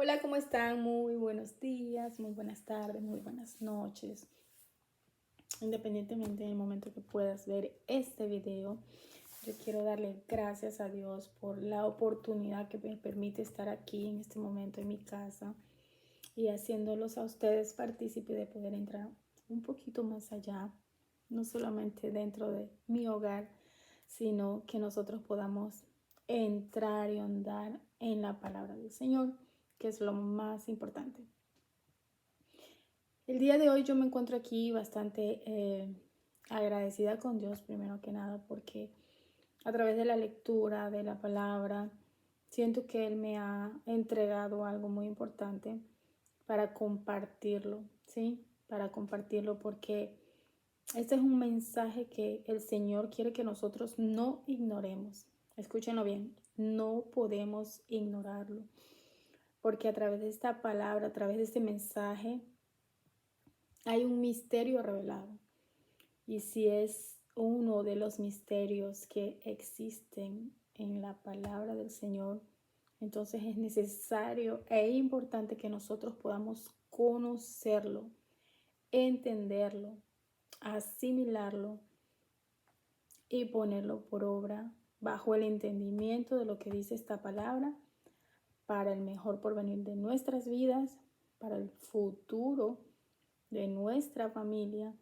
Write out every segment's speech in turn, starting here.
Hola, ¿cómo están? Muy buenos días, muy buenas tardes, muy buenas noches. Independientemente del momento que puedas ver este video, yo quiero darle gracias a Dios por la oportunidad que me permite estar aquí en este momento en mi casa y haciéndolos a ustedes partícipe de poder entrar un poquito más allá, no solamente dentro de mi hogar, sino que nosotros podamos entrar y ahondar en la palabra del Señor, que es lo más importante. El día de hoy yo me encuentro aquí bastante agradecida con Dios, primero que nada, porque a través de la lectura de la palabra, siento que Él me ha entregado algo muy importante para compartirlo, ¿sí? Para compartirlo porque este es un mensaje que el Señor quiere que nosotros no ignoremos. Escúchenlo bien, no podemos ignorarlo, porque a través de esta palabra, a través de este mensaje, hay un misterio revelado. Y si es uno de los misterios que existen en la palabra del Señor, entonces es necesario e importante que nosotros podamos conocerlo, entenderlo, asimilarlo y ponerlo por obra bajo el entendimiento de lo que dice esta palabra para el mejor porvenir de nuestras vidas, para el futuro de nuestra familia,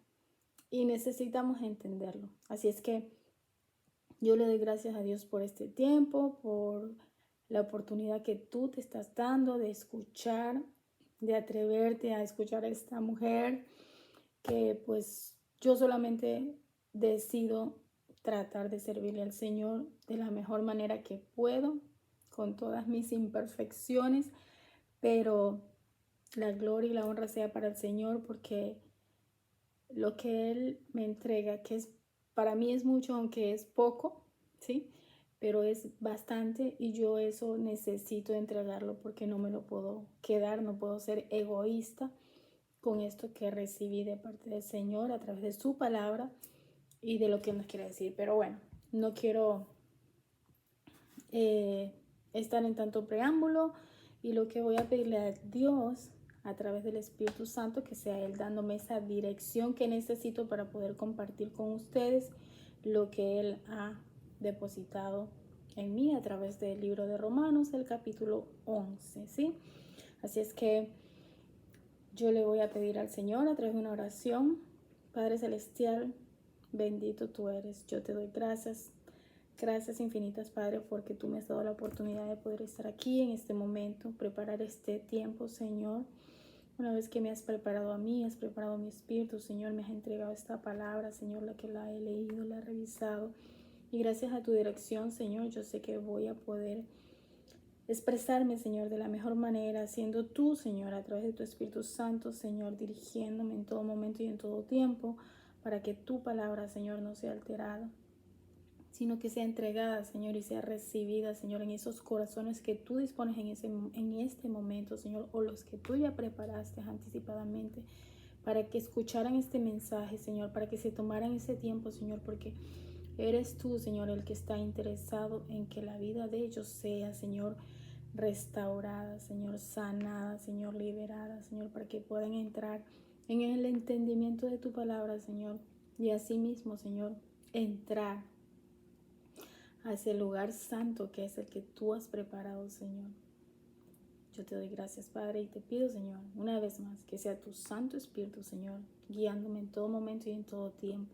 y necesitamos entenderlo. Así es que yo le doy gracias a Dios por este tiempo, por la oportunidad que tú te estás dando de escuchar, de atreverte a escuchar a esta mujer que pues yo solamente decido tratar de servirle al Señor de la mejor manera que puedo, con todas mis imperfecciones, pero la gloria y la honra sea para el Señor, porque lo que Él me entrega, que es para mí es mucho, aunque es poco, ¿sí? Pero es bastante y yo eso necesito entregarlo porque no me lo puedo quedar, no puedo ser egoísta con esto que recibí de parte del Señor a través de su palabra y de lo que nos quiere decir. Pero bueno, no quiero eh, estar en tanto preámbulo, y lo que voy a pedirle a Dios a través del Espíritu Santo, que sea Él dándome esa dirección que necesito para poder compartir con ustedes lo que Él ha depositado en mí a través del libro de Romanos, el capítulo 11, ¿sí? Así es que yo le voy a pedir al Señor a través de una oración. Padre Celestial, bendito tú eres. Yo te doy gracias. Gracias infinitas, Padre, porque tú me has dado la oportunidad de poder estar aquí en este momento, preparar este tiempo, Señor. Una vez que me has preparado a mí, has preparado mi espíritu, Señor, me has entregado esta palabra, Señor, la que la he leído, la he revisado. Y gracias a tu dirección, Señor, yo sé que voy a poder expresarme, Señor, de la mejor manera, siendo tú, Señor, a través de tu Espíritu Santo, Señor, dirigiéndome en todo momento y en todo tiempo, para que tu palabra, Señor, no sea alterada, sino que sea entregada, Señor, y sea recibida, Señor, en esos corazones que tú dispones en este momento, Señor, o los que tú ya preparaste anticipadamente para que escucharan este mensaje, Señor, para que se tomaran ese tiempo, Señor, porque eres tú, Señor, el que está interesado en que la vida de ellos sea, Señor, restaurada, Señor, sanada, Señor, liberada, Señor, para que puedan entrar en el entendimiento de tu palabra, Señor, y asimismo, Señor, entrar a ese lugar santo que es el que tú has preparado, Señor. Yo te doy gracias, Padre, y te pido, Señor, una vez más, que sea tu Santo Espíritu, Señor, guiándome en todo momento y en todo tiempo.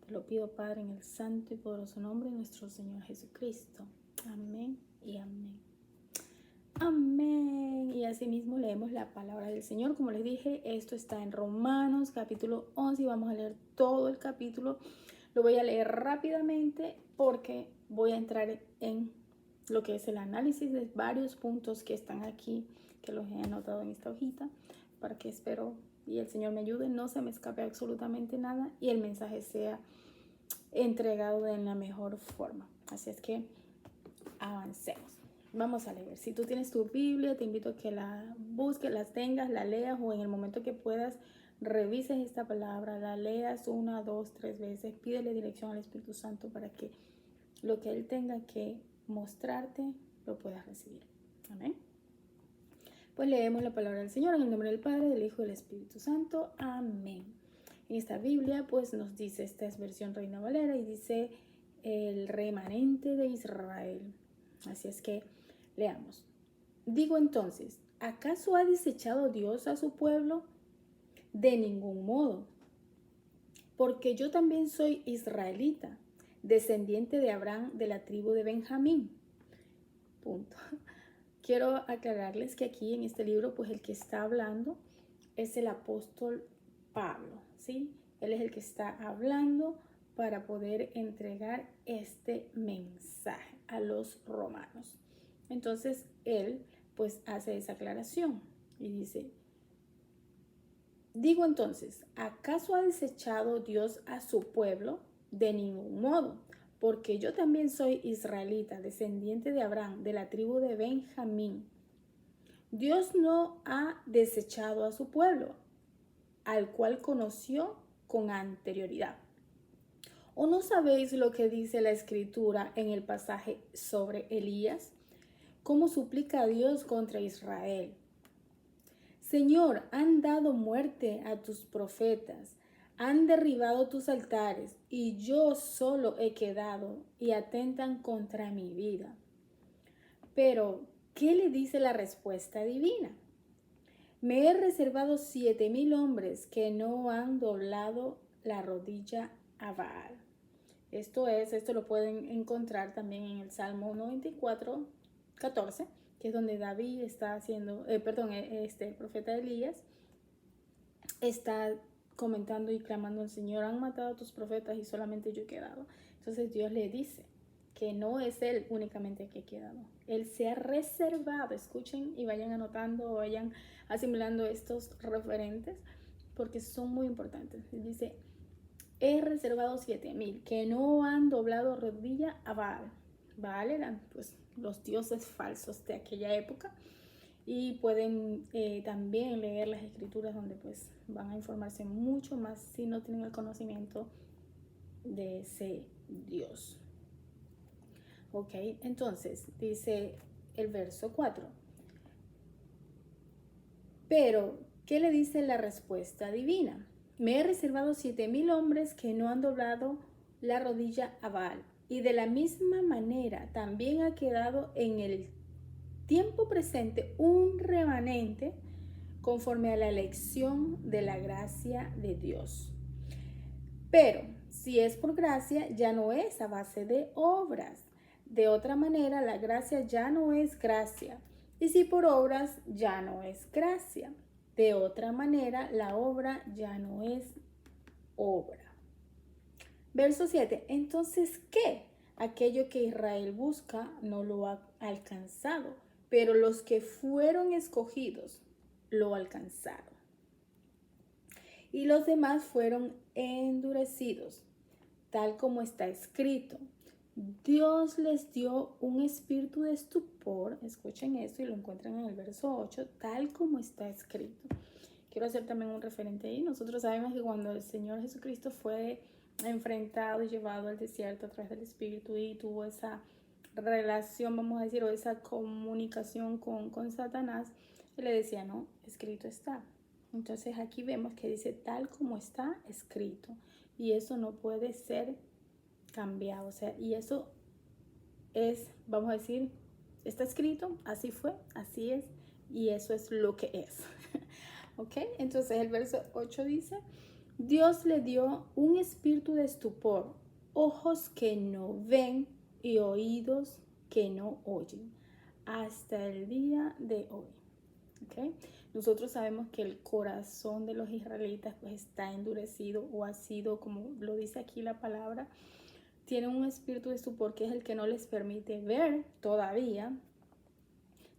Te lo pido, Padre, en el santo y poderoso nombre de nuestro Señor Jesucristo. Amén y amén. Amén. Y asimismo leemos la palabra del Señor. Como les dije, esto está en Romanos capítulo 11 y vamos a leer todo el capítulo. Lo voy a leer rápidamente porque voy a entrar en lo que es el análisis de varios puntos que están aquí, que los he anotado en esta hojita, para que espero y el Señor me ayude, no se me escape absolutamente nada y el mensaje sea entregado de la mejor forma. Así es que avancemos. Vamos a leer. Si tú tienes tu Biblia, te invito a que la busques, la tengas, la leas, o en el momento que puedas revises esta palabra, la leas 1, 2, 3 veces, pídele dirección al Espíritu Santo para que lo que Él tenga que mostrarte lo puedas recibir. Amén. Pues leemos la palabra del Señor en el nombre del Padre, del Hijo y del Espíritu Santo. Amén. En esta Biblia pues nos dice, esta es versión Reina Valera y dice el remanente de Israel. Así es que leamos. Digo entonces, ¿acaso ha desechado Dios a su pueblo? De ningún modo, porque yo también soy israelita, descendiente de Abraham de la tribu de Benjamín. Punto. Quiero aclararles que aquí en este libro, pues el que está hablando es el apóstol Pablo, ¿sí? Él es el que está hablando para poder entregar este mensaje a los romanos. Entonces, él pues hace esa aclaración y dice, digo entonces, ¿acaso ha desechado Dios a su pueblo? De ningún modo, porque yo también soy israelita, descendiente de Abraham, de la tribu de Benjamín. Dios no ha desechado a su pueblo, al cual conoció con anterioridad. ¿O no sabéis lo que dice la Escritura en el pasaje sobre Elías? ¿Cómo suplica a Dios contra Israel? Señor, han dado muerte a tus profetas, han derribado tus altares, y yo solo he quedado, y atentan contra mi vida. Pero, ¿qué le dice la respuesta divina? Me he reservado 7,000 hombres que no han doblado la rodilla a Baal. Esto lo pueden encontrar también en el Salmo 94, 14, que es donde David está haciendo, el profeta Elías está comentando y clamando al Señor, han matado a tus profetas y solamente yo he quedado. Entonces Dios le dice que no es él únicamente que ha quedado. Él se ha reservado, escuchen y vayan anotando o vayan asimilando estos referentes porque son muy importantes. Él dice, he reservado 7,000 que no han doblado rodilla a Baal. Baal eran pues los dioses falsos de aquella época. Y pueden también leer las escrituras donde pues van a informarse mucho más si no tienen el conocimiento de ese Dios. Ok, entonces dice el verso 4. Pero, ¿qué le dice la respuesta divina? Me he reservado 7,000 hombres que no han doblado la rodilla a Baal. Y de la misma manera también ha quedado en el tiempo presente un remanente conforme a la elección de la gracia de Dios. Pero si es por gracia, ya no es a base de obras. De otra manera, la gracia ya no es gracia. Y si por obras, ya no es gracia. De otra manera, la obra ya no es obra. Verso 7. Entonces, ¿qué? Aquello que Israel busca no lo ha alcanzado, pero los que fueron escogidos lo alcanzaron. Y los demás fueron endurecidos, tal como está escrito. Dios les dio un espíritu de estupor, escuchen esto y lo encuentran en el verso 8, tal como está escrito. Quiero hacer también un referente ahí. Nosotros sabemos que cuando el Señor Jesucristo fue enfrentado y llevado al desierto a través del Espíritu y tuvo esa relación, vamos a decir, o esa comunicación con Satanás, él le decía, no, escrito está. Entonces aquí vemos que dice tal como está escrito y eso no puede ser cambiado, o sea, y eso es, vamos a decir, está escrito, así fue, así es y eso es lo que es. ¿Ok? Entonces el verso 8 dice, Dios le dio un espíritu de estupor, ojos que no ven y oídos que no oyen, hasta el día de hoy. ¿Ok? Nosotros sabemos que el corazón de los israelitas pues está endurecido o ha sido, como lo dice aquí la palabra, tienen un espíritu de estupor que es el que no les permite ver todavía,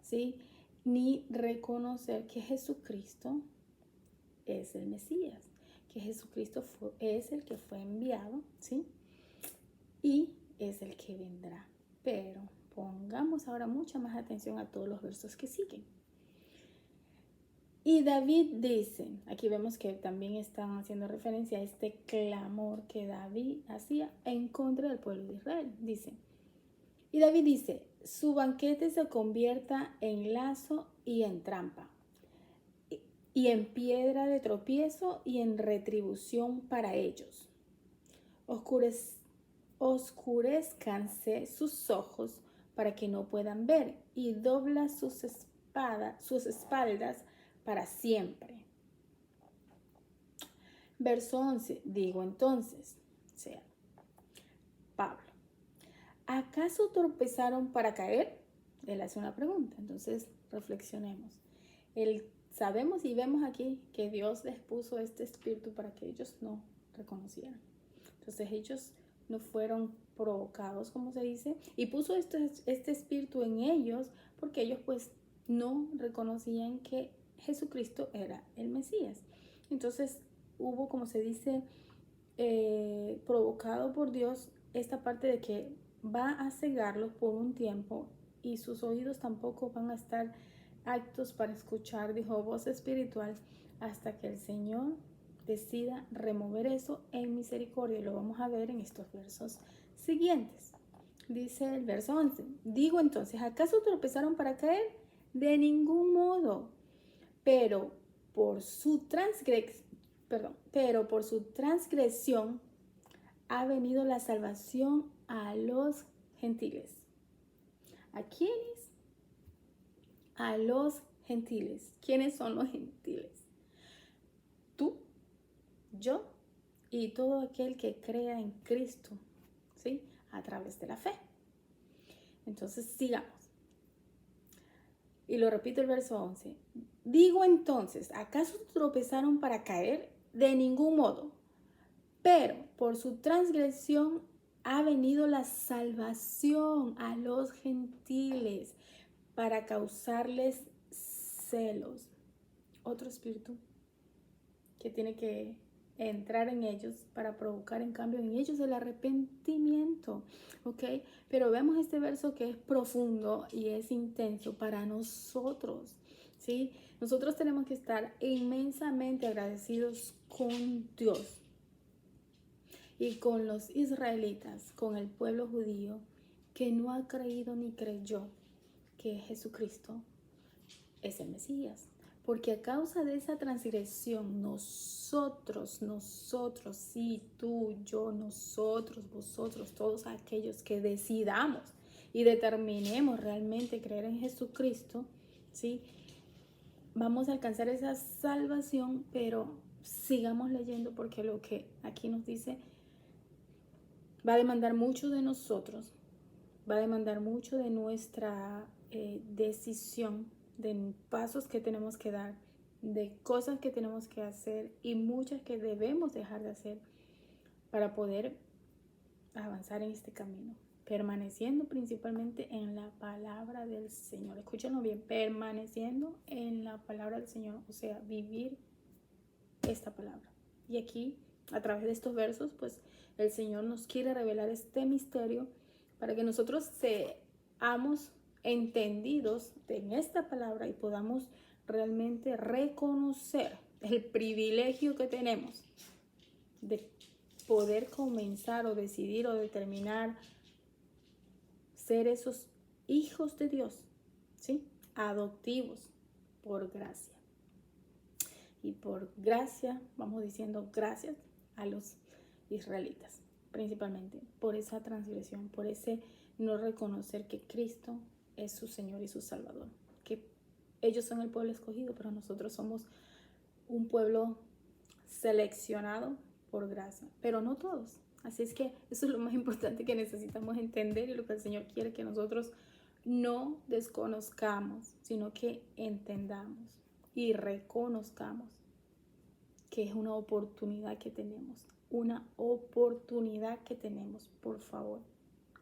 ¿sí? Ni reconocer que Jesucristo es el Mesías, que Jesucristo es el que fue enviado, ¿sí? Y es el que vendrá. Pero pongamos ahora mucha más atención a todos los versos que siguen. Y David dice, aquí vemos que también están haciendo referencia a este clamor que David hacía en contra del pueblo de Israel. Dice, y David dice, su banquete se convierta en lazo y en trampa, y en piedra de tropiezo y en retribución para ellos. Oscurezcanse sus ojos para que no puedan ver, y dobla sus espaldas para siempre. Verso 11, digo entonces, o sea, Pablo, ¿acaso tropezaron para caer? Él hace una pregunta, entonces reflexionemos. Sabemos y vemos aquí que Dios les puso este espíritu para que ellos no reconocieran. Entonces ellos no fueron provocados, como se dice, y puso este espíritu en ellos porque ellos pues no reconocían que Jesucristo era el Mesías. Entonces hubo, como se dice, provocado por Dios esta parte de que va a cegarlos por un tiempo y sus oídos tampoco van a estar aptos para escuchar, dijo, voz espiritual, hasta que el Señor decida remover eso en misericordia. Y lo vamos a ver en estos versos siguientes. Dice el verso 11, digo entonces, ¿acaso tropezaron para caer? De ningún modo, pero por su transgresión ha venido la salvación a los gentiles. ¿A quiénes? A los gentiles. ¿Quiénes son los gentiles? Tú, yo y todo aquel que crea en Cristo, ¿sí? A través de la fe. Entonces, sigamos. Y lo repito el verso 11. Digo entonces, ¿acaso tropezaron para caer? De ningún modo. Pero por su transgresión ha venido la salvación a los gentiles para causarles celos. Otro espíritu que tiene que entrar en ellos para provocar en cambio en ellos el arrepentimiento, ¿ok? Pero vemos este verso que es profundo y es intenso para nosotros, ¿sí? Nosotros tenemos que estar inmensamente agradecidos con Dios y con los israelitas, con el pueblo judío que no ha creído ni creyó que Jesucristo es el Mesías. Porque a causa de esa transgresión, nosotros, sí, tú, yo, nosotros, vosotros, todos aquellos que decidamos y determinemos realmente creer en Jesucristo, ¿sí? Vamos a alcanzar esa salvación, pero sigamos leyendo porque lo que aquí nos dice va a demandar mucho de nosotros, va a demandar mucho de nuestra decisión, de pasos que tenemos que dar, de cosas que tenemos que hacer y muchas que debemos dejar de hacer para poder avanzar en este camino, permaneciendo principalmente en la palabra del Señor. Escúchenlo bien, permaneciendo en la palabra del Señor, o sea, vivir esta palabra. Y aquí, a través de estos versos, pues el Señor nos quiere revelar este misterio para que nosotros seamos entendidos en esta palabra y podamos realmente reconocer el privilegio que tenemos de poder comenzar o decidir o determinar ser esos hijos de Dios, ¿sí? Adoptivos por gracia. Y por gracia, vamos diciendo gracias a los israelitas, principalmente por esa transgresión, por ese no reconocer que Cristo es su Señor y su Salvador, que ellos son el pueblo escogido, pero nosotros somos un pueblo seleccionado por gracia, pero no todos. Así es que eso es lo más importante que necesitamos entender y lo que el Señor quiere que nosotros no desconozcamos, sino que entendamos y reconozcamos que es una oportunidad que tenemos, por favor,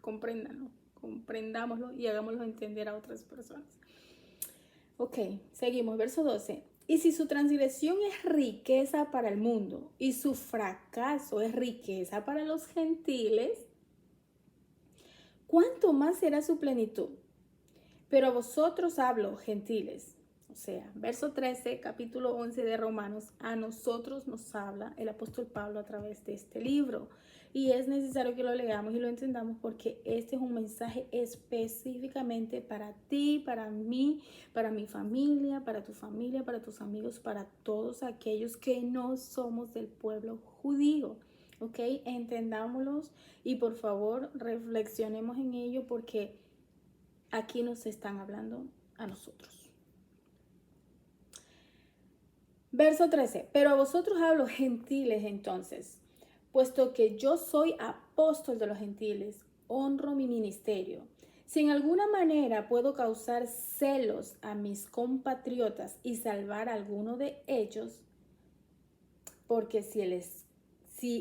comprendámoslo y hagámoslo entender a otras personas. Ok, seguimos, verso 12. Y si su transgresión es riqueza para el mundo y su fracaso es riqueza para los gentiles, ¿cuánto más será su plenitud? Pero a vosotros hablo, gentiles. O sea, verso 13, capítulo 11 de Romanos, a nosotros nos habla el apóstol Pablo a través de este libro. Y es necesario que lo leamos y lo entendamos porque este es un mensaje específicamente para ti, para mí, para mi familia, para tu familia, para tus amigos, para todos aquellos que no somos del pueblo judío. ¿Ok? Entendámoslos y por favor reflexionemos en ello porque aquí nos están hablando a nosotros. Verso 13. Pero a vosotros hablo gentiles entonces, puesto que yo soy apóstol de los gentiles, honro mi ministerio. Si en alguna manera puedo causar celos a mis compatriotas y salvar a alguno de ellos, porque si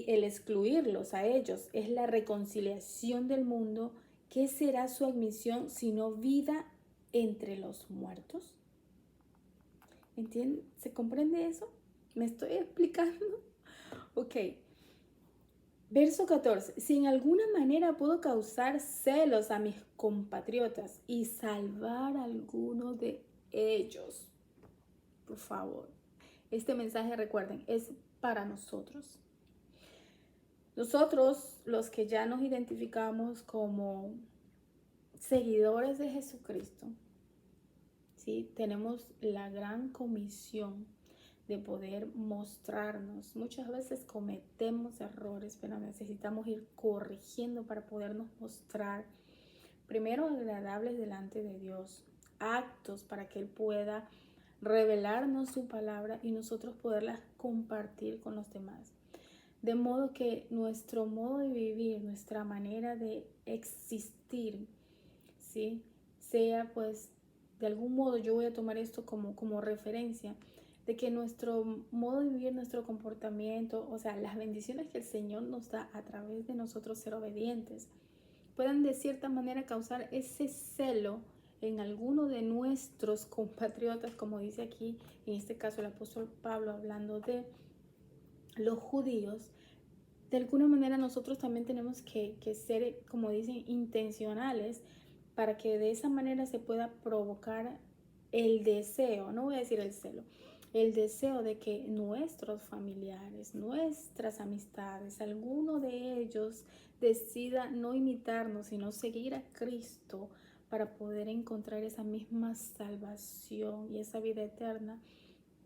el excluirlos a ellos es la reconciliación del mundo, ¿qué será su admisión sino vida entre los muertos? ¿Entienden? ¿Se comprende eso? ¿Me estoy explicando? Ok. Verso 14. Si en alguna manera puedo causar celos a mis compatriotas y salvar a alguno de ellos, por favor. Este mensaje, recuerden, es para nosotros. Nosotros, los que ya nos identificamos como seguidores de Jesucristo, ¿sí? Tenemos la gran comisión de poder mostrarnos. Muchas veces cometemos errores, pero necesitamos ir corrigiendo para podernos mostrar, primero, agradables delante de Dios, actos para que Él pueda revelarnos su palabra y nosotros poderlas compartir con los demás. De modo que nuestro modo de vivir, nuestra manera de existir, ¿sí? Sea pues, de algún modo yo voy a tomar esto como referencia, de que nuestro modo de vivir, nuestro comportamiento, o sea, las bendiciones que el Señor nos da a través de nosotros ser obedientes, puedan de cierta manera causar ese celo en alguno de nuestros compatriotas, como dice aquí, en este caso el apóstol Pablo hablando de los judíos. De alguna manera nosotros también tenemos que ser, como dicen, intencionales para que de esa manera se pueda provocar el deseo, no voy a decir el celo, el deseo de que nuestros familiares, nuestras amistades, alguno de ellos decida no imitarnos, sino seguir a Cristo para poder encontrar esa misma salvación y esa vida eterna,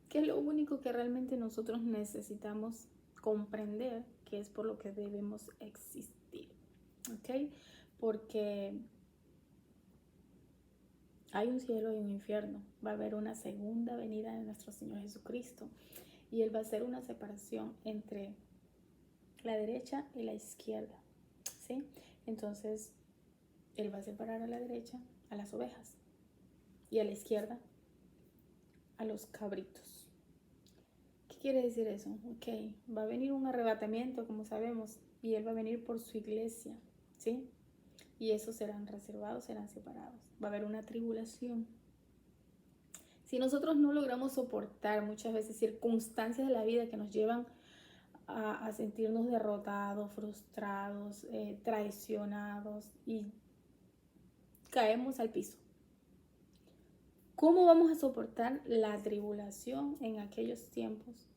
que es lo único que realmente nosotros necesitamos comprender, que es por lo que debemos existir, ¿ok? Porque hay un cielo y un infierno, va a haber una segunda venida de nuestro Señor Jesucristo y Él va a hacer una separación entre la derecha y la izquierda, ¿sí? Entonces, Él va a separar a la derecha a las ovejas y a la izquierda a los cabritos. ¿Qué quiere decir eso? Ok, va a venir un arrebatamiento, como sabemos, y Él va a venir por su iglesia, ¿sí? Y esos serán reservados, serán separados. Va a haber una tribulación. Si nosotros no logramos soportar muchas veces circunstancias de la vida que nos llevan a sentirnos derrotados, frustrados, traicionados y caemos al piso, ¿cómo vamos a soportar la tribulación en aquellos tiempos?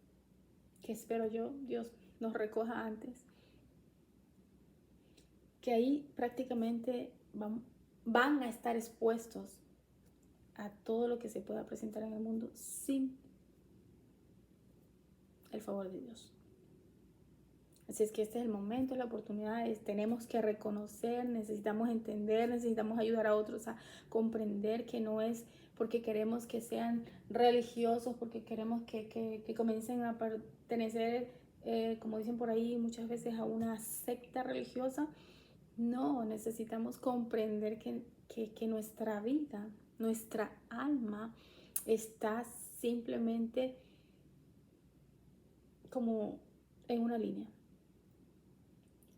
Que espero yo, Dios nos recoja antes. Que ahí prácticamente van a estar expuestos a todo lo que se pueda presentar en el mundo sin el favor de Dios. Así es que este es el momento, la oportunidad, tenemos que reconocer, necesitamos entender, necesitamos ayudar a otros a comprender que no es porque queremos que sean religiosos, porque queremos que comiencen a pertenecer, como dicen por ahí muchas veces, a una secta religiosa. No, necesitamos comprender que nuestra vida, nuestra alma está simplemente como en una línea.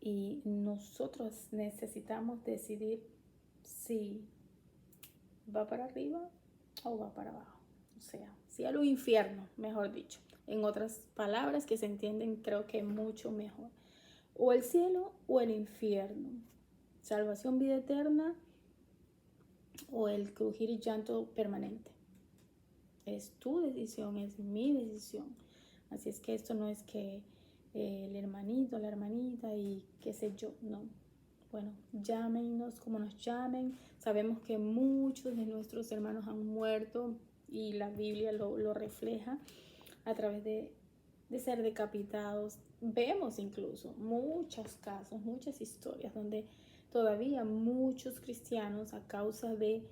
Y nosotros necesitamos decidir si va para arriba o va para abajo. O sea, cielo o infierno, mejor dicho. En otras palabras que se entienden creo que mucho mejor. O el cielo o el infierno. Salvación, vida eterna o el crujir y llanto permanente. Es tu decisión, es mi decisión. Así es que esto no es que el hermanito, la hermanita y qué sé yo, no. Bueno, llámenos como nos llamen. Sabemos que muchos de nuestros hermanos han muerto y la Biblia lo refleja a través de ser decapitados. Vemos incluso muchos casos, muchas historias donde todavía muchos cristianos, a causa de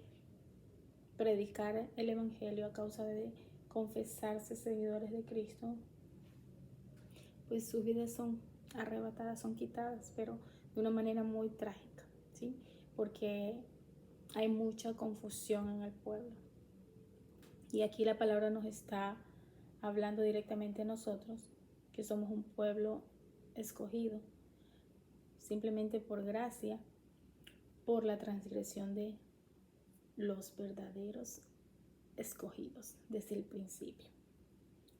predicar el evangelio, a causa de confesarse seguidores de Cristo, pues sus vidas son arrebatadas, son quitadas, pero de una manera muy trágica, ¿sí? Porque hay mucha confusión en el pueblo. Y aquí la palabra nos está hablando directamente a nosotros, que somos un pueblo escogido, simplemente por gracia, por la transgresión de los verdaderos escogidos desde el principio.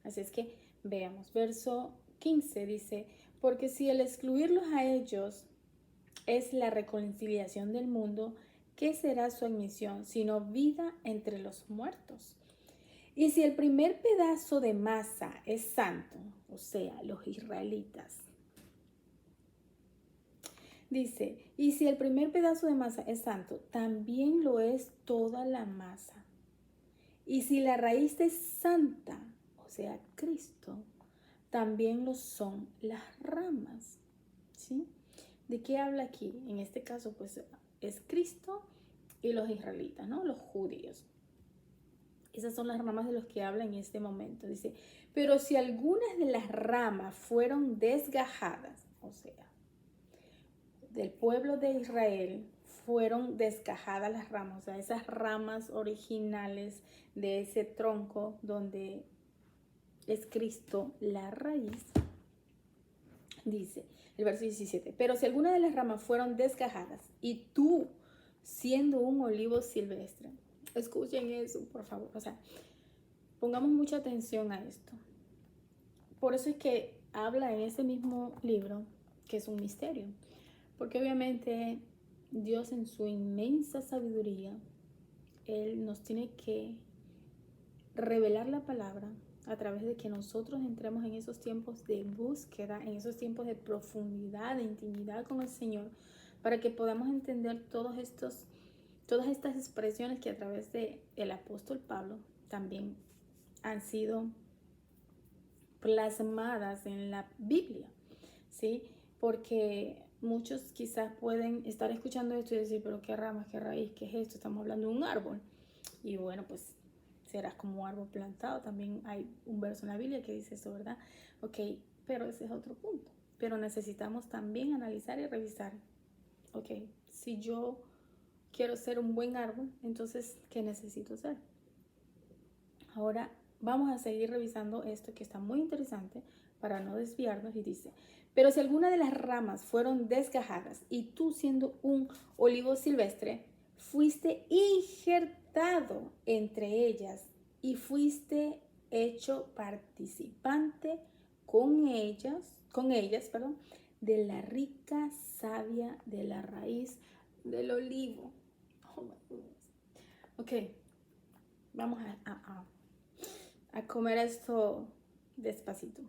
Así es que veamos, verso 15 dice, porque si el excluirlos a ellos es la reconciliación del mundo, ¿qué será su admisión sino vida entre los muertos? Y si el primer pedazo de masa es santo, o sea, los israelitas, dice, y si el primer pedazo de masa es santo, también lo es toda la masa. Y si la raíz es santa, o sea, Cristo, también lo son las ramas, ¿sí? ¿De qué habla aquí? En este caso, pues, es Cristo y los israelitas, ¿no? Los judíos. Esas son las ramas de los que habla en este momento. Dice, pero si algunas de las ramas fueron desgajadas, o sea, del pueblo de Israel fueron desgajadas las ramas, o sea, esas ramas originales de ese tronco donde es Cristo la raíz, dice el verso 17, pero si algunas de las ramas fueron desgajadas y tú siendo un olivo silvestre, escuchen eso, por favor, o sea, pongamos mucha atención a esto. Por eso es que habla en ese mismo libro que es un misterio, porque obviamente Dios en su inmensa sabiduría, Él nos tiene que revelar la palabra a través de que nosotros entremos en esos tiempos de búsqueda, en esos tiempos de profundidad, de intimidad con el Señor, para que podamos entender todas estas expresiones que a través del apóstol Pablo también han sido plasmadas en la Biblia, ¿sí? Porque muchos quizás pueden estar escuchando esto y decir, pero qué ramas, qué raíz, qué es esto, estamos hablando de un árbol. Y bueno, pues serás como un árbol plantado. También hay un verso en la Biblia que dice eso, ¿verdad? Ok, pero ese es otro punto. Pero necesitamos también analizar y revisar. Ok, si yo quiero ser un buen árbol, entonces, ¿qué necesito hacer? Ahora vamos a seguir revisando esto que está muy interesante para no desviarnos y dice, pero si alguna de las ramas fueron desgajadas y tú siendo un olivo silvestre, fuiste injertado entre ellas y fuiste hecho participante con ellas, de la rica savia de la raíz del olivo. Oh my goodness. Ok, vamos a comer esto despacito.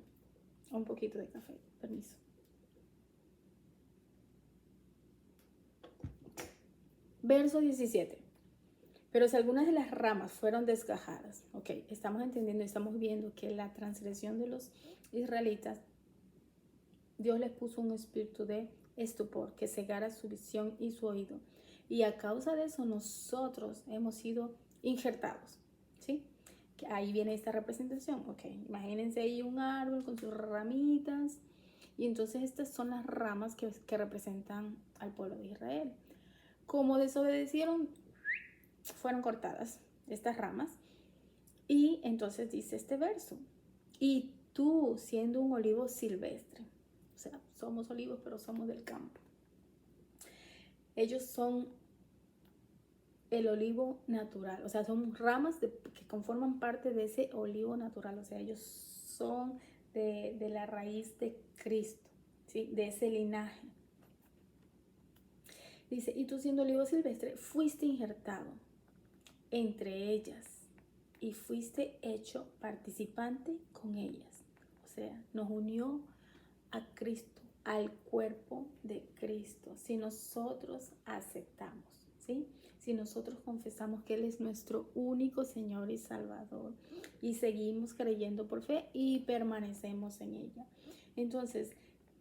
Un poquito de café, permiso. Verso 17. Pero si algunas de las ramas fueron desgajadas, ok, estamos entendiendo y estamos viendo que la transgresión de los israelitas, Dios les puso un espíritu de estupor que cegara su visión y su oído. Y a causa de eso nosotros hemos sido injertados, ¿sí? Ahí viene esta representación, ok, imagínense ahí un árbol con sus ramitas y entonces estas son las ramas que representan al pueblo de Israel. Como desobedecieron, fueron cortadas estas ramas y entonces dice este verso, y tú siendo un olivo silvestre, o sea, somos olivos pero somos del campo, ellos son el olivo natural, o sea, son ramas que conforman parte de ese olivo natural, o sea, ellos son de la raíz de Cristo, ¿sí? De ese linaje. Dice, y tú siendo olivo silvestre, fuiste injertado entre ellas y fuiste hecho participante con ellas. O sea, nos unió a Cristo, al cuerpo de Cristo, si nosotros aceptamos, ¿sí? Si nosotros confesamos que Él es nuestro único Señor y Salvador y seguimos creyendo por fe y permanecemos en ella. Entonces,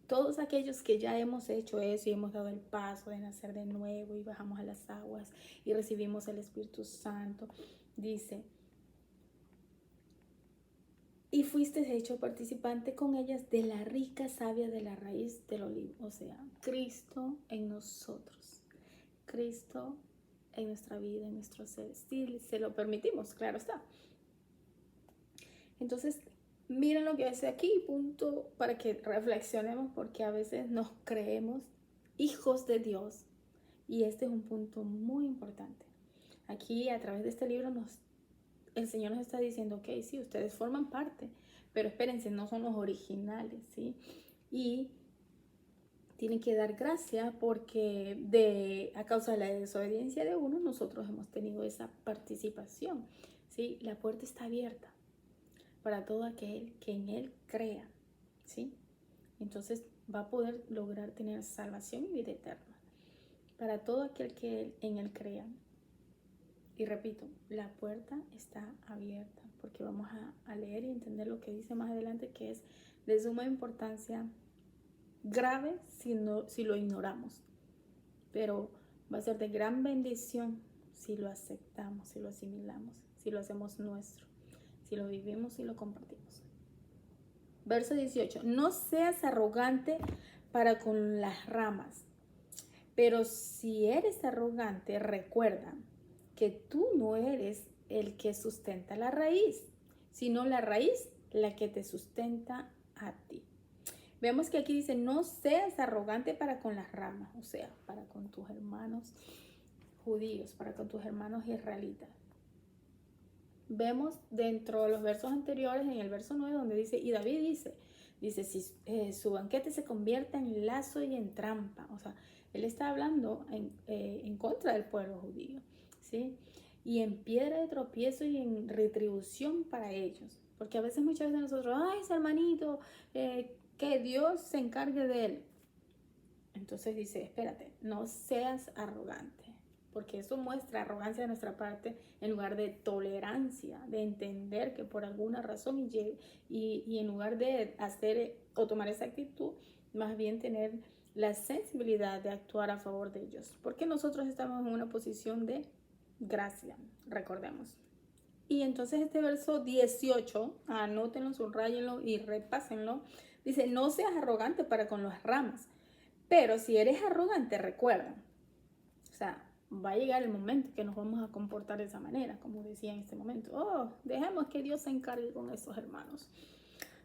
todos aquellos que ya hemos hecho eso y hemos dado el paso de nacer de nuevo y bajamos a las aguas y recibimos el Espíritu Santo, dice, y fuiste hecho participante con ellas de la rica savia de la raíz del olivo, o sea, Cristo en nosotros, Cristo en nuestra vida, en nuestro ser, si se lo permitimos, claro está. Entonces, miren lo que hace aquí, punto para que reflexionemos, porque a veces nos creemos hijos de Dios y este es un punto muy importante. Aquí a través de este libro el Señor nos está diciendo, ok, sí, ustedes forman parte, pero espérense, no son los originales, ¿sí? Y tienen que dar gracia porque a causa de la desobediencia de uno, nosotros hemos tenido esa participación, ¿sí? La puerta está abierta para todo aquel que en Él crea, ¿sí? Entonces va a poder lograr tener salvación y vida eterna. Para todo aquel que en Él crea. Y repito, la puerta está abierta porque vamos a leer y entender lo que dice más adelante, que es de suma importancia grave si lo ignoramos, pero va a ser de gran bendición si lo aceptamos, si lo asimilamos, si lo hacemos nuestro, si lo vivimos y lo compartimos. Verso 18, no seas arrogante para con las ramas, pero si eres arrogante, recuerda que tú no eres el que sustenta la raíz, sino la raíz la que te sustenta a ti. Vemos que aquí dice, no seas arrogante para con las ramas, o sea, para con tus hermanos judíos, para con tus hermanos israelitas. Vemos dentro de los versos anteriores, en el verso 9, donde dice, y David dice, si su banquete se convierta en lazo y en trampa, o sea, él está hablando en contra del pueblo judío, ¿sí? Y en piedra de tropiezo y en retribución para ellos, porque a veces, muchas veces nosotros, ay, ese hermanito, que Dios se encargue de él. Entonces dice, espérate, no seas arrogante, porque eso muestra arrogancia de nuestra parte en lugar de tolerancia, de entender que por alguna razón y en lugar de hacer o tomar esa actitud, más bien tener la sensibilidad de actuar a favor de ellos, porque nosotros estamos en una posición de gracia, recordemos. Y entonces este verso 18, anótenlo, subrayenlo y repásenlo, dice, no seas arrogante para con las ramas, pero si eres arrogante, recuerda, o sea, va a llegar el momento que nos vamos a comportar de esa manera, como decía en este momento. Oh, dejemos que Dios se encargue con esos hermanos.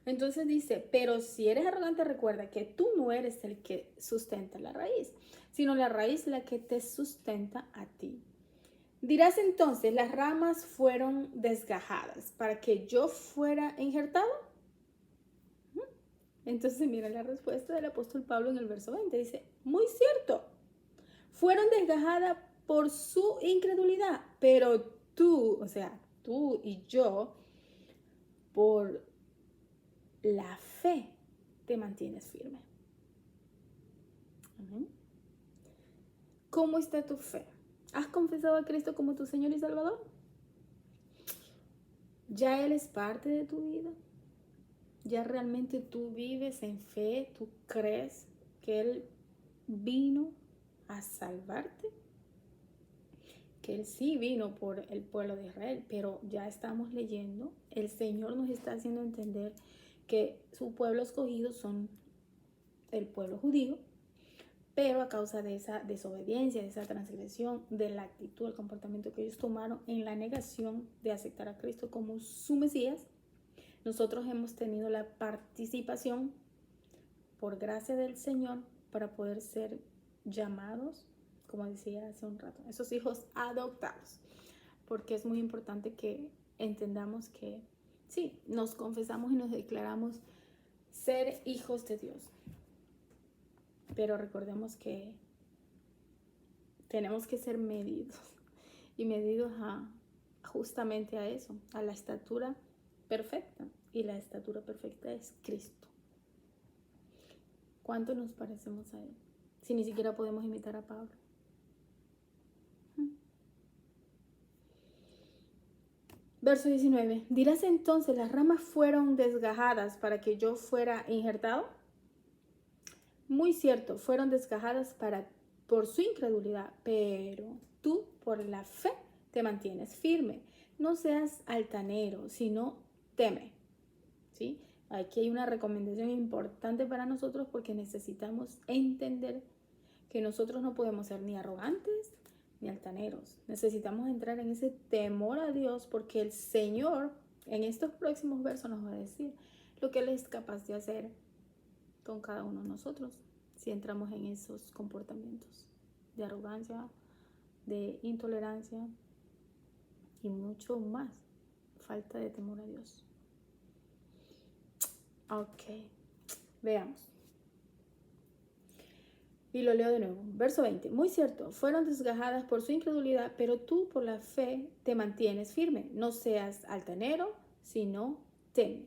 Entonces dice, pero si eres arrogante, recuerda que tú no eres el que sustenta la raíz, sino la raíz la que te sustenta a ti. Dirás entonces, las ramas fueron desgajadas para que yo fuera injertado. Entonces mira la respuesta del apóstol Pablo en el verso 20. Dice, muy cierto, fueron desgajadas por su incredulidad, pero tú, o sea, tú y yo, por la fe, te mantienes firme. ¿Cómo está tu fe? ¿Has confesado a Cristo como tu Señor y Salvador? ¿Ya Él es parte de tu vida? ¿Ya realmente tú vives en fe? ¿Tú crees que Él vino a salvarte? Que Él sí vino por el pueblo de Israel, pero ya estamos leyendo, el Señor nos está haciendo entender que su pueblo escogido son el pueblo judío, pero a causa de esa desobediencia, de esa transgresión, de la actitud, el comportamiento que ellos tomaron en la negación de aceptar a Cristo como su Mesías, nosotros hemos tenido la participación por gracia del Señor para poder ser llamados, como decía hace un rato, esos hijos adoptados, porque es muy importante que entendamos que sí, nos confesamos y nos declaramos ser hijos de Dios, pero recordemos que tenemos que ser medidos y medidos justamente a eso, a la estatura perfecta, y la estatura perfecta es Cristo. ¿Cuánto nos parecemos a él? Si ni siquiera podemos imitar a Pablo. Verso 19. ¿Dirás entonces, las ramas fueron desgajadas para que yo fuera injertado? Muy cierto, fueron desgajadas por su incredulidad, pero tú por la fe te mantienes firme. No seas altanero, sino teme. ¿Sí? Aquí hay una recomendación importante para nosotros porque necesitamos entender que nosotros no podemos ser ni arrogantes ni altaneros. Necesitamos entrar en ese temor a Dios porque el Señor en estos próximos versos nos va a decir lo que Él es capaz de hacer con cada uno de nosotros si entramos en esos comportamientos de arrogancia, de intolerancia y mucho más, falta de temor a Dios. Ok, veamos. Y lo leo de nuevo. Verso 20. Muy cierto, fueron desgajadas por su incredulidad, pero tú por la fe te mantienes firme. No seas altanero, sino teme.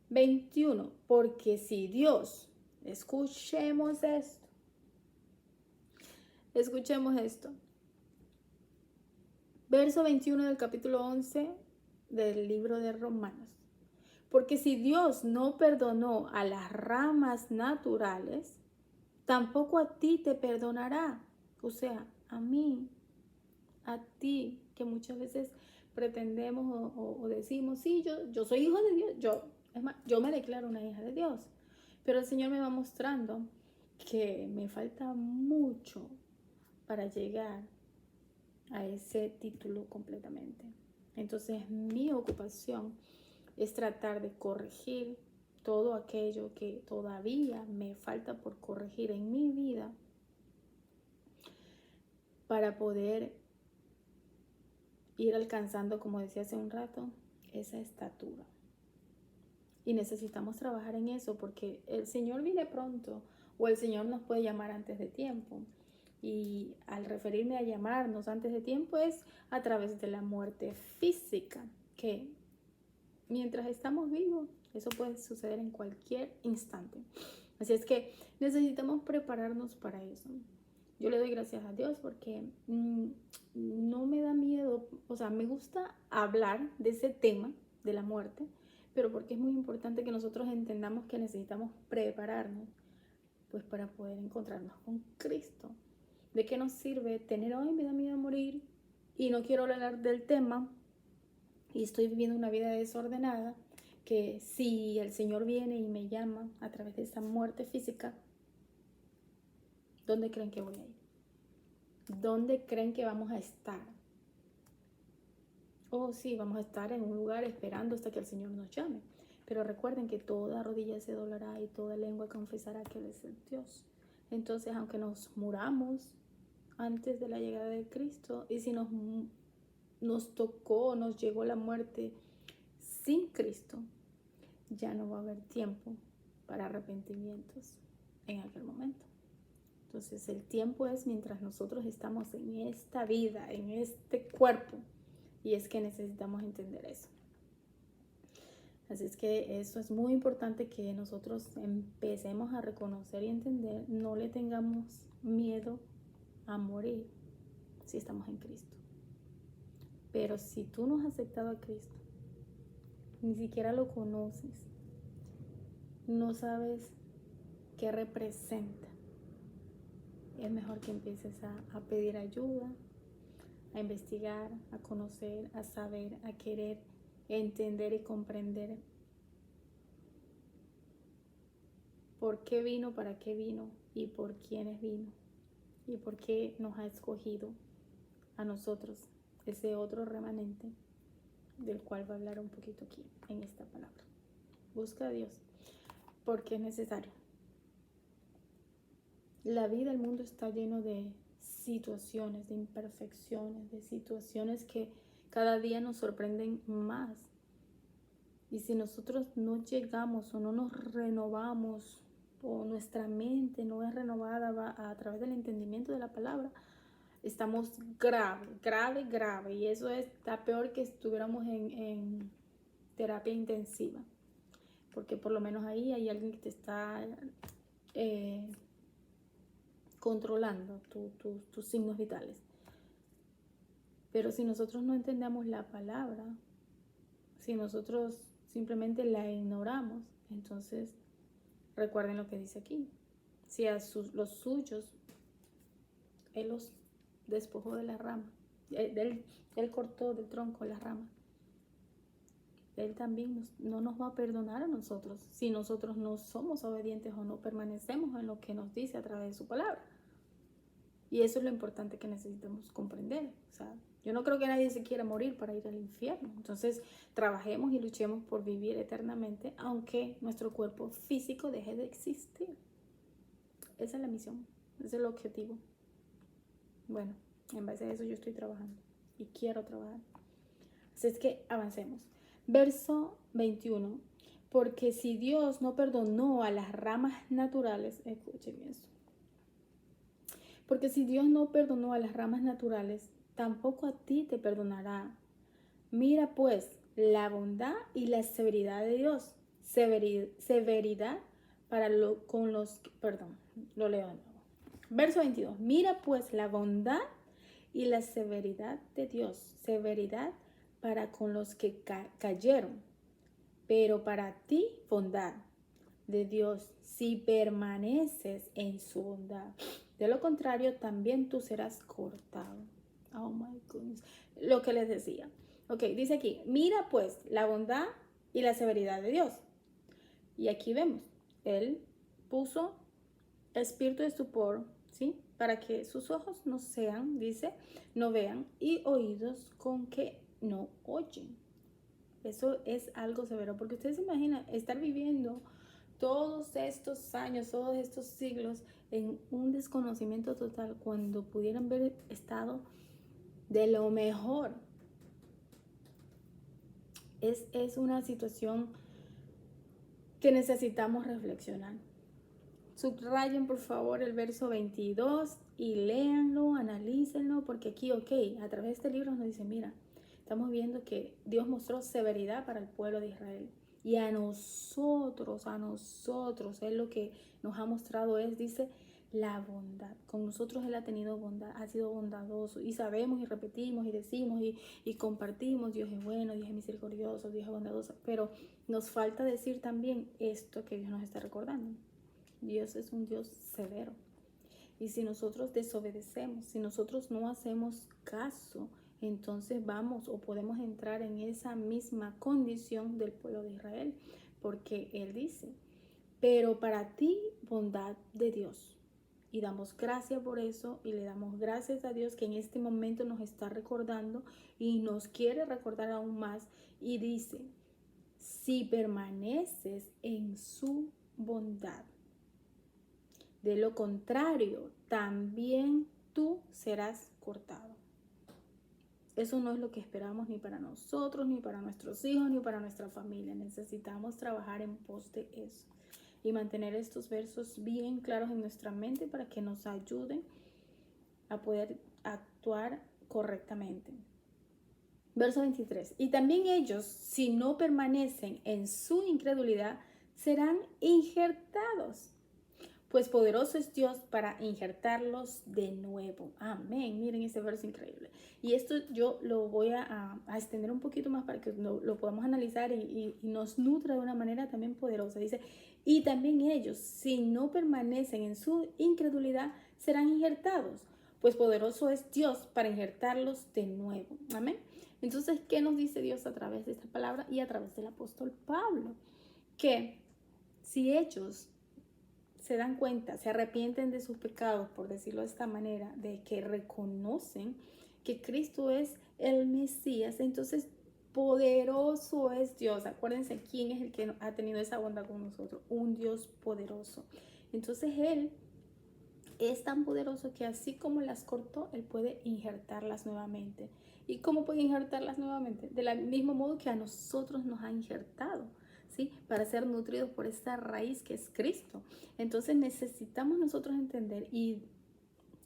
21. Porque si Dios, escuchemos esto. Verso 21 del capítulo 11 del libro de Romanos. Porque si Dios no perdonó a las ramas naturales, tampoco a ti te perdonará. O sea, a mí, a ti, que muchas veces pretendemos o decimos, sí, yo soy hijo de Dios, yo me declaro una hija de Dios. Pero el Señor me va mostrando que me falta mucho para llegar a ese título completamente. Entonces mi ocupación es tratar de corregir todo aquello que todavía me falta por corregir en mi vida para poder ir alcanzando, como decía hace un rato, esa estatura. Y necesitamos trabajar en eso porque el Señor viene pronto o el Señor nos puede llamar antes de tiempo. Y al referirme a llamarnos antes de tiempo es a través de la muerte física, que mientras estamos vivos, eso puede suceder en cualquier instante. Así es que necesitamos prepararnos para eso. Yo le doy gracias a Dios porque no me da miedo, o sea, me gusta hablar de ese tema de la muerte, pero porque es muy importante que nosotros entendamos que necesitamos prepararnos pues para poder encontrarnos con Cristo. ¿De qué nos sirve tener hoy me da miedo morir y no quiero hablar del tema y estoy viviendo una vida desordenada? Que si el Señor viene y me llama a través de esa muerte física, ¿dónde creen que voy a ir? ¿Dónde creen que vamos a estar? Oh, sí, vamos a estar en un lugar esperando hasta que el Señor nos llame. Pero recuerden que toda rodilla se doblará y toda lengua confesará que Él es el Dios. Entonces, aunque nos muramos antes de la llegada de Cristo, y si nos tocó, nos llegó la muerte sin Cristo, ya no va a haber tiempo para arrepentimientos en aquel momento. Entonces el tiempo es mientras nosotros estamos en esta vida, en este cuerpo, y es que necesitamos entender eso. Así es que eso es muy importante que nosotros empecemos a reconocer y entender, no le tengamos miedo a morir si estamos en Cristo. Pero si tú no has aceptado a Cristo, ni siquiera lo conoces, no sabes qué representa, es mejor que empieces a pedir ayuda, a investigar, a conocer, a saber, a querer, entender y comprender por qué vino, para qué vino y por quiénes vino y por qué nos ha escogido a nosotros, ese otro remanente del cual va a hablar un poquito aquí en esta palabra. Busca a Dios porque es necesario. La vida, el mundo está lleno de situaciones, de imperfecciones, de situaciones que cada día nos sorprenden más. Y si nosotros no llegamos o no nos renovamos o nuestra mente no es renovada a través del entendimiento de la palabra, estamos grave. Y eso está peor que estuviéramos en terapia intensiva. Porque por lo menos ahí hay alguien que te está eh, controlando tus signos vitales. Pero si nosotros no entendemos la palabra, si nosotros simplemente la ignoramos, entonces recuerden lo que dice aquí. Si a los suyos, Él los despojó de la rama, él cortó del tronco la rama. Él también no nos va a perdonar a nosotros si nosotros no somos obedientes o no permanecemos en lo que nos dice a través de su palabra. Y eso es lo importante que necesitamos comprender. O sea, yo no creo que nadie se quiera morir para ir al infierno. Entonces, trabajemos y luchemos por vivir eternamente, aunque nuestro cuerpo físico deje de existir. Esa es la misión, ese es el objetivo. Bueno, en base a eso yo estoy trabajando y quiero trabajar. Así es que avancemos. Verso 21. Porque si Dios no perdonó a las ramas naturales, escuchen eso. Porque si Dios no perdonó a las ramas naturales, tampoco a ti te perdonará. Mira pues la bondad y la severidad de Dios. Severidad para con los... Perdón, lo leo de nuevo. Verso 22. Mira pues la bondad y la severidad de Dios. Severidad para con los que cayeron. Pero para ti, bondad de Dios, si permaneces en su bondad. De lo contrario, también tú serás cortado. Oh my goodness. Lo que les decía. Ok, dice aquí, mira pues la bondad y la severidad de Dios. Y aquí vemos, Él puso espíritu de estupor, ¿sí? Para que sus ojos no sean, dice, no vean, y oídos con que no oyen. Eso es algo severo, porque ustedes se imaginan estar viviendo todos estos años, todos estos siglos en un desconocimiento total cuando pudieran haber estado de lo mejor. Es una situación que necesitamos reflexionar. Subrayen por favor el verso 22 y léanlo, analícenlo, porque aquí, ok, a través de este libro nos dice, mira, estamos viendo que Dios mostró severidad para el pueblo de Israel. Y a nosotros, Él lo que nos ha mostrado es, dice, la bondad. Con nosotros Él ha tenido bondad, ha sido bondadoso. Y sabemos y repetimos y decimos y compartimos, Dios es bueno, Dios es misericordioso, Dios es bondadoso. Pero nos falta decir también esto que Dios nos está recordando. Dios es un Dios severo. Y si nosotros desobedecemos, si nosotros no hacemos caso, entonces vamos o podemos entrar en esa misma condición del pueblo de Israel. Porque Él dice, pero para ti bondad de Dios. Y damos gracias por eso y le damos gracias a Dios que en este momento nos está recordando y nos quiere recordar aún más. Y dice, si permaneces en su bondad. De lo contrario, también tú serás cortado. Eso no es lo que esperamos ni para nosotros, ni para nuestros hijos, ni para nuestra familia. Necesitamos trabajar en pos de eso y mantener estos versos bien claros en nuestra mente para que nos ayuden a poder actuar correctamente. Verso 23. Y también ellos, si no permanecen en su incredulidad, serán injertados. Pues poderoso es Dios para injertarlos de nuevo. Amén. Miren ese verso increíble. Y esto yo lo voy a extender un poquito más para que lo podamos analizar y nos nutra de una manera también poderosa. Dice, y también ellos, si no permanecen en su incredulidad, serán injertados. Pues poderoso es Dios para injertarlos de nuevo. Amén. Entonces, ¿qué nos dice Dios a través de esta palabra y a través del apóstol Pablo? Que si ellos se dan cuenta, se arrepienten de sus pecados, por decirlo de esta manera, de que reconocen que Cristo es el Mesías, entonces poderoso es Dios. Acuérdense quién es el que ha tenido esa bondad con nosotros, un Dios poderoso. Entonces Él es tan poderoso que así como las cortó, Él puede injertarlas nuevamente. ¿Y cómo puede injertarlas nuevamente? Del mismo modo que a nosotros nos ha injertado. ¿Sí? Para ser nutridos por esta raíz que es Cristo. Entonces necesitamos nosotros entender y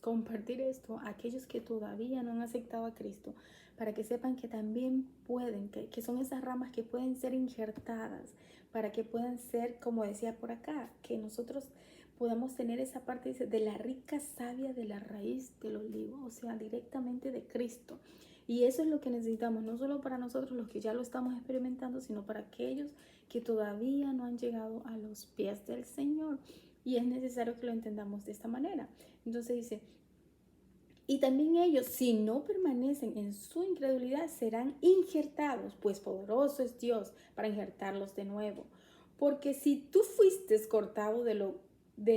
compartir esto a aquellos que todavía no han aceptado a Cristo, para que sepan que también pueden, que son esas ramas que pueden ser injertadas, para que puedan ser, como decía por acá, que nosotros podamos tener esa parte, dice, de la rica savia de la raíz del olivo, o sea, directamente de Cristo. Y eso es lo que necesitamos, no solo para nosotros los que ya lo estamos experimentando, sino para aquellos que todavía no han llegado a los pies del Señor. Y es necesario que lo entendamos de esta manera. Entonces dice, y también ellos, si no permanecen en su incredulidad, serán injertados, pues poderoso es Dios para injertarlos de nuevo. Porque si tú fuiste cortado de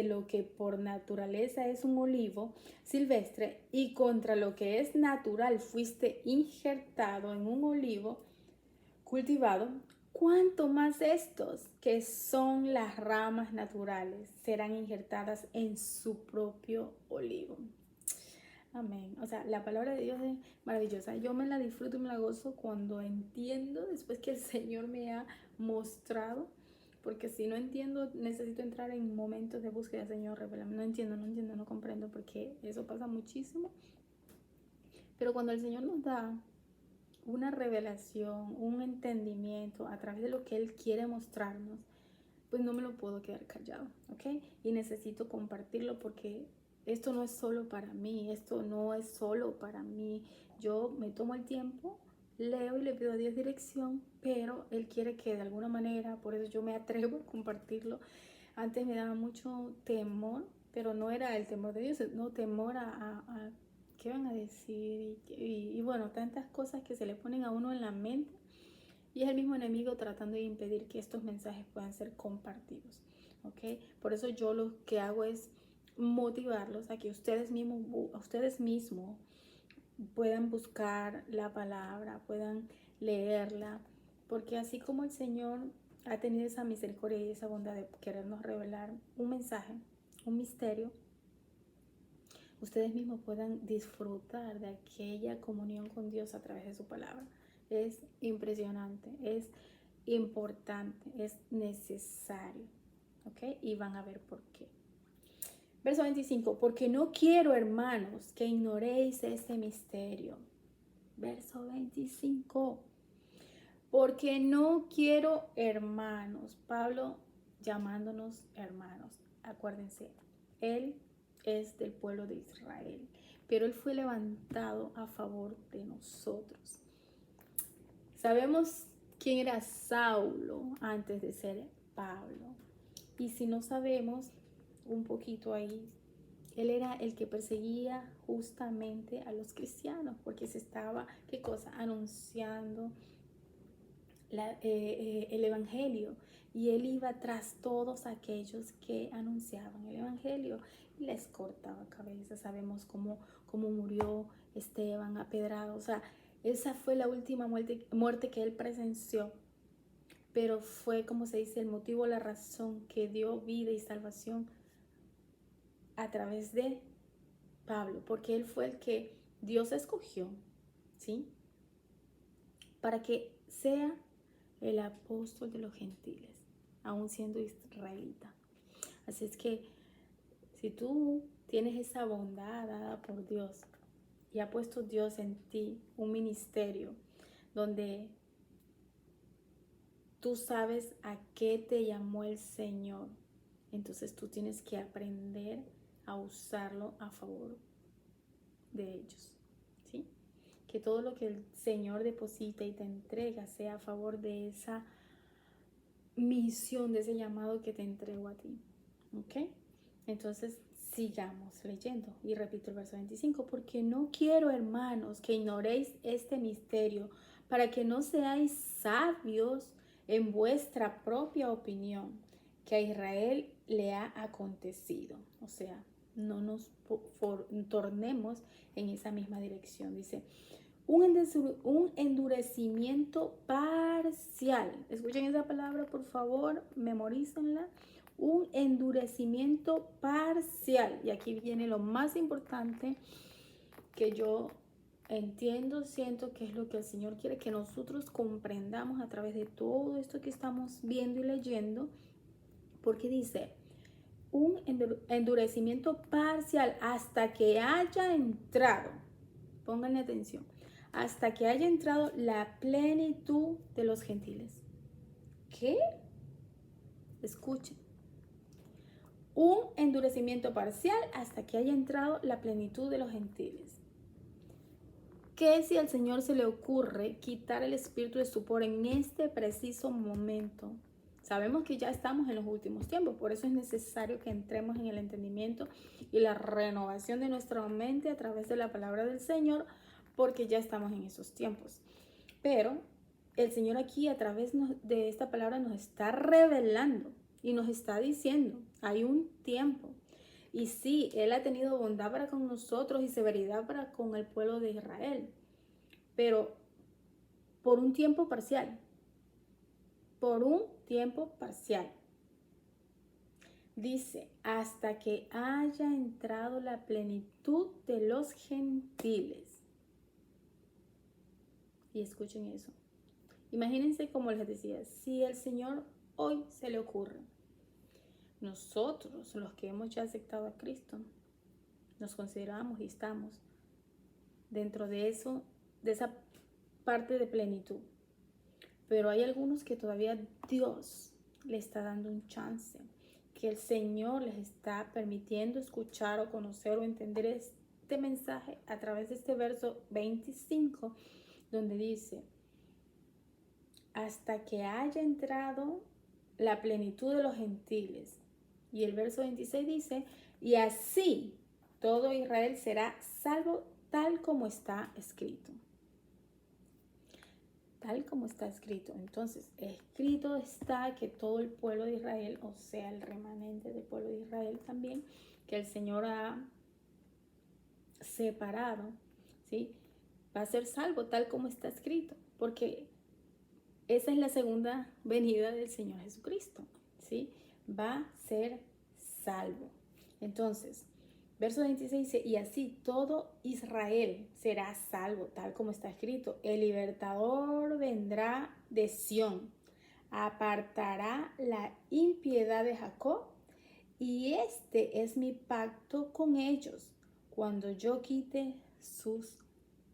lo que por naturaleza es un olivo silvestre y contra lo que es natural fuiste injertado en un olivo cultivado, cuánto más estos, que son las ramas naturales, serán injertadas en su propio olivo. Amén. O sea, la palabra de Dios es maravillosa. Yo me la disfruto y me la gozo cuando entiendo, después que el Señor me ha mostrado, porque si no entiendo, necesito entrar en momentos de búsqueda. Señor, revélame. No entiendo, no comprendo, porque eso pasa muchísimo. Pero cuando el Señor nos da una revelación, un entendimiento a través de lo que Él quiere mostrarnos, pues no me lo puedo quedar callado, ¿ok? Y necesito compartirlo porque esto no es solo para mí, esto no es solo para mí. Yo me tomo el tiempo, leo y le pido a Dios dirección, pero Él quiere que de alguna manera, por eso yo me atrevo a compartirlo. Antes me daba mucho temor, pero no era el temor de Dios, no temor a qué van a decir y bueno, tantas cosas que se le ponen a uno en la mente. Y es el mismo enemigo tratando de impedir que estos mensajes puedan ser compartidos, ¿ok? Por eso yo lo que hago es motivarlos a que ustedes mismos puedan buscar la palabra, puedan leerla, porque así como el Señor ha tenido esa misericordia y esa bondad de querernos revelar un mensaje, un misterio, ustedes mismos puedan disfrutar de aquella comunión con Dios a través de su palabra. Es impresionante, es importante, es necesario, ¿ok? Y van a ver por qué. Verso 25, porque no quiero, hermanos, que ignoréis este misterio. Verso 25, porque no quiero, hermanos, Pablo llamándonos hermanos, acuérdense, él es del pueblo de Israel, pero él fue levantado a favor de nosotros. Sabemos quién era Saulo antes de ser Pablo. Y si no sabemos un poquito ahí, él era el que perseguía justamente a los cristianos, porque se estaba, ¿qué cosa? Anunciando el evangelio. Y él iba tras todos aquellos que anunciaban el evangelio y les cortaba cabeza. Sabemos cómo murió Esteban apedrado. O sea, esa fue la última muerte que él presenció. Pero fue, como se dice, el motivo, la razón que dio vida y salvación a través de Pablo. Porque él fue el que Dios escogió, ¿sí? Para que sea el apóstol de los gentiles, aún siendo israelita. Así es que si tú tienes esa bondad dada por Dios y ha puesto Dios en ti un ministerio donde tú sabes a qué te llamó el Señor, entonces tú tienes que aprender a usarlo a favor de ellos, ¿sí? Que todo lo que el Señor deposita y te entrega sea a favor de esa misión, de ese llamado que te entrego a ti, ¿ok? Entonces sigamos leyendo y repito el verso 25, porque no quiero, hermanos, que ignoréis este misterio, para que no seáis sabios en vuestra propia opinión, que a Israel le ha acontecido. O sea, no nos tornemos en esa misma dirección. Dice, un endurecimiento parcial. Escuchen esa palabra, por favor, memorícenla. Un endurecimiento parcial. Y aquí viene lo más importante que yo entiendo, siento que es lo que el Señor quiere que nosotros comprendamos a través de todo esto que estamos viendo y leyendo. Porque dice, un endurecimiento parcial hasta que haya entrado, pónganle atención, hasta que haya entrado la plenitud de los gentiles. ¿Qué? Escuchen. un endurecimiento parcial hasta que haya entrado la plenitud de los gentiles. ¿Qué si al Señor se le ocurre quitar el espíritu de estupor en este preciso momento? Sabemos que ya estamos en los últimos tiempos, por eso es necesario que entremos en el entendimiento y la renovación de nuestra mente a través de la palabra del Señor, porque ya estamos en esos tiempos. Pero el Señor aquí a través de esta palabra nos está revelando y nos está diciendo, hay un tiempo. Y sí, Él ha tenido bondad para con nosotros y severidad para con el pueblo de Israel, pero por un tiempo parcial, por un tiempo parcial. Dice, hasta que haya entrado la plenitud de los gentiles. Y escuchen eso. Imagínense, como les decía, si el Señor hoy se le ocurre, nosotros, los que hemos ya aceptado a Cristo, nos consideramos y estamos dentro de eso, de esa parte de plenitud. Pero hay algunos que todavía Dios le está dando un chance, que el Señor les está permitiendo escuchar o conocer o entender este mensaje a través de este verso 25, donde dice, hasta que haya entrado la plenitud de los gentiles. Y el verso 26 dice, y así todo Israel será salvo tal como está escrito. Tal como está escrito. Entonces, escrito está que todo el pueblo de Israel, o sea, el remanente del pueblo de Israel también, que el Señor ha separado, ¿sí? Va a ser salvo tal como está escrito, porque esa es la segunda venida del Señor Jesucristo, ¿sí? Va a ser salvo. Entonces, verso 26 dice, y así todo Israel será salvo, tal como está escrito. El libertador vendrá de Sión, apartará la impiedad de Jacob, y este es mi pacto con ellos, cuando yo quite sus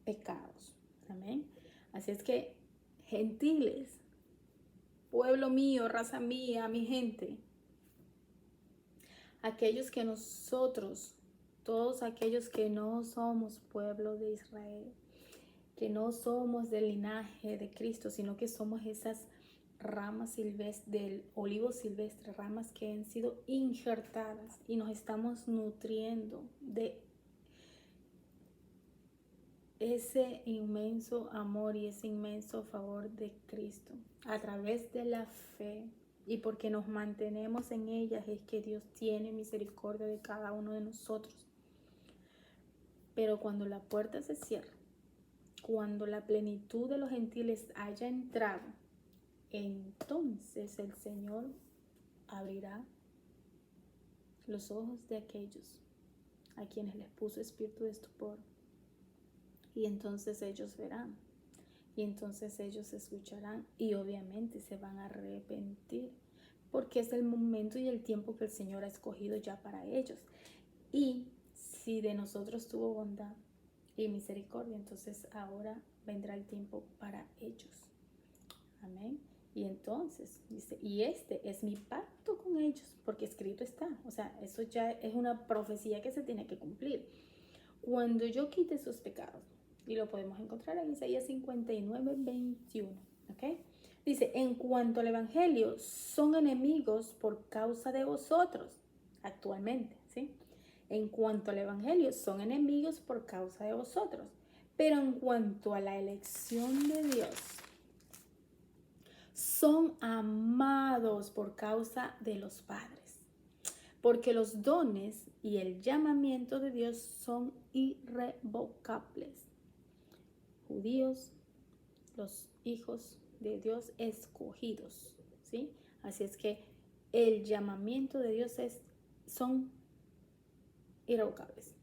pecados. Amén. Así es que, gentiles, pueblo mío, raza mía, mi gente, aquellos que nosotros, todos aquellos que no somos pueblo de Israel, que no somos del linaje de Cristo, sino que somos esas ramas silvestres, del olivo silvestre, ramas que han sido injertadas y nos estamos nutriendo de ese inmenso amor y ese inmenso favor de Cristo a través de la fe, y porque nos mantenemos en ellas es que Dios tiene misericordia de cada uno de nosotros. Pero cuando la puerta se cierra, cuando la plenitud de los gentiles haya entrado, entonces el Señor abrirá los ojos de aquellos a quienes les puso espíritu de estupor, y entonces ellos verán, y entonces ellos escucharán y obviamente se van a arrepentir, porque es el momento y el tiempo que el Señor ha escogido ya para ellos. Y si de nosotros tuvo bondad y misericordia, entonces ahora vendrá el tiempo para ellos. Amén. Y entonces dice, y este es mi pacto con ellos, porque escrito está. O sea, eso ya es una profecía que se tiene que cumplir. Cuando yo quite sus pecados, y lo podemos encontrar en Isaías 59, 21. ¿Ok? Dice, en cuanto al evangelio, son enemigos por causa de vosotros, actualmente, ¿sí? En cuanto al evangelio, son enemigos por causa de vosotros. Pero en cuanto a la elección de Dios, son amados por causa de los padres. Porque los dones y el llamamiento de Dios son irrevocables. Judíos, los hijos de Dios escogidos, ¿sí? Así es que el llamamiento de Dios son irrevocables.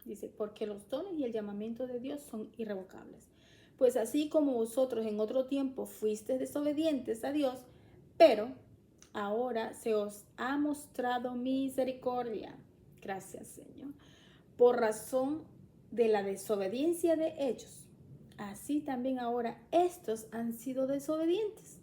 Dice, porque los dones y el llamamiento de Dios son irrevocables. Pues así como vosotros en otro tiempo fuisteis desobedientes a Dios, pero ahora se os ha mostrado misericordia. Gracias, Señor. Por razón de la desobediencia de ellos, así también ahora estos han sido desobedientes,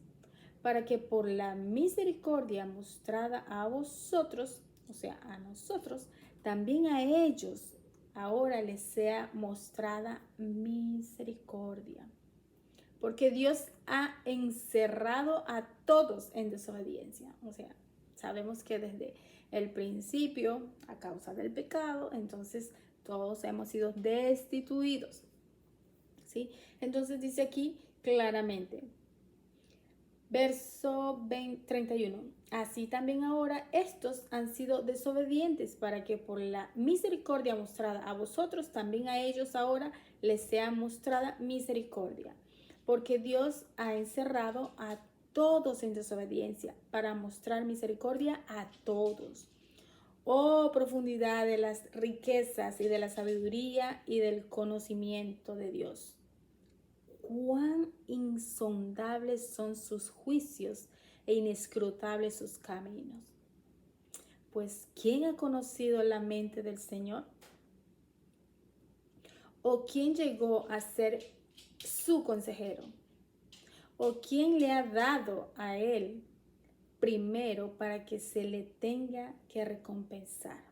para que por la misericordia mostrada a vosotros o sea, a nosotros, también a ellos ahora les sea mostrada misericordia. Porque Dios ha encerrado a todos en desobediencia. O sea, sabemos que desde el principio, a causa del pecado, entonces todos hemos sido destituidos. ¿Sí? Entonces dice aquí claramente, verso 31. Así también ahora estos han sido desobedientes para que por la misericordia mostrada a vosotros, también a ellos ahora les sea mostrada misericordia. Porque Dios ha encerrado a todos en desobediencia para mostrar misericordia a todos. Oh, profundidad de las riquezas y de la sabiduría y del conocimiento de Dios. Cuán insondables son sus juicios e inescrutables sus caminos. Pues, ¿quién ha conocido la mente del Señor? ¿O quién llegó a ser su consejero? ¿O quién le ha dado a él primero para que se le tenga que recompensar?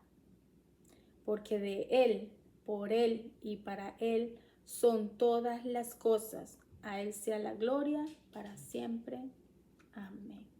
Porque de él, por él y para él son todas las cosas. A él sea la gloria para siempre. Amén.